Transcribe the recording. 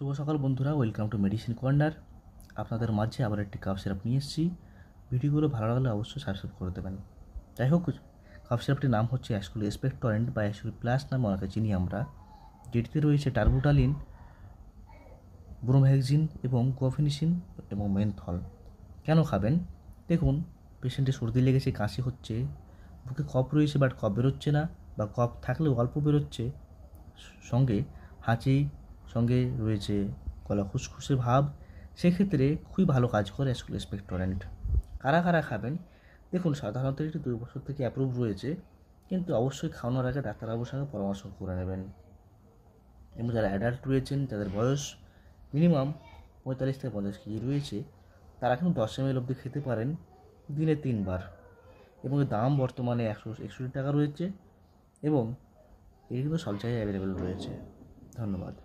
শুভ সকাল বন্ধুরা, welcome to medicine corner. আপনাদের মাঝে আবার একটি কাপ সিরাপ নিয়ে এসেছি। ভিডিওগুলো ভালো লাগলে অবশ্যই সাবস্ক্রাইব করে দেবেন। যাই হোক, কাপ সিরাপটির নাম হচ্ছে অ্যাসকুলি এক্সপেক্টরেন্ট বা অ্যাসকুলি প্লাস নামে অনেকে চিনি আমরা, যেটিতে রয়েছে টার্বুটালিন, ব্রোমহ্যাক্সিন এবং কোফিনিসিন এবং মেনথল। কেন খাবেন? দেখুন, পেশেন্টের সর্দি লেগেছে, কাশি হচ্ছে, বুকে কফ রয়েছে বাট কফ বেরোচ্ছে না, বা কফ থাকলেও অল্প বেরোচ্ছে, সঙ্গে হাঁচি, সঙ্গে রয়েছে গলা খুসখুসে ভাব, সেক্ষেত্রে খুবই ভালো কাজ করে অ্যাসকুলি এক্সপেক্টরেন্ট। কারা কারা খাবেন? দেখুন, সাধারণত এটি 2 বছর থেকে অ্যাপ্রুভ রয়েছে, কিন্তু অবশ্যই খাওয়ানোর আগে ডাক্তারবাবুর সঙ্গে পরামর্শ করে নেবেন। এবং যারা অ্যাডাল্ট রয়েছেন, যাদের বয়স মিনিমাম 45 থেকে 50 কেজি রয়েছে, তারা কিন্তু 10 ml অবধি খেতে পারেন দিনে 3 বার। এবং এর দাম বর্তমানে 161 টাকা রয়েছে, এবং এটি কিন্তু সব জায়গায় অ্যাভেলেবেল রয়েছে। ধন্যবাদ।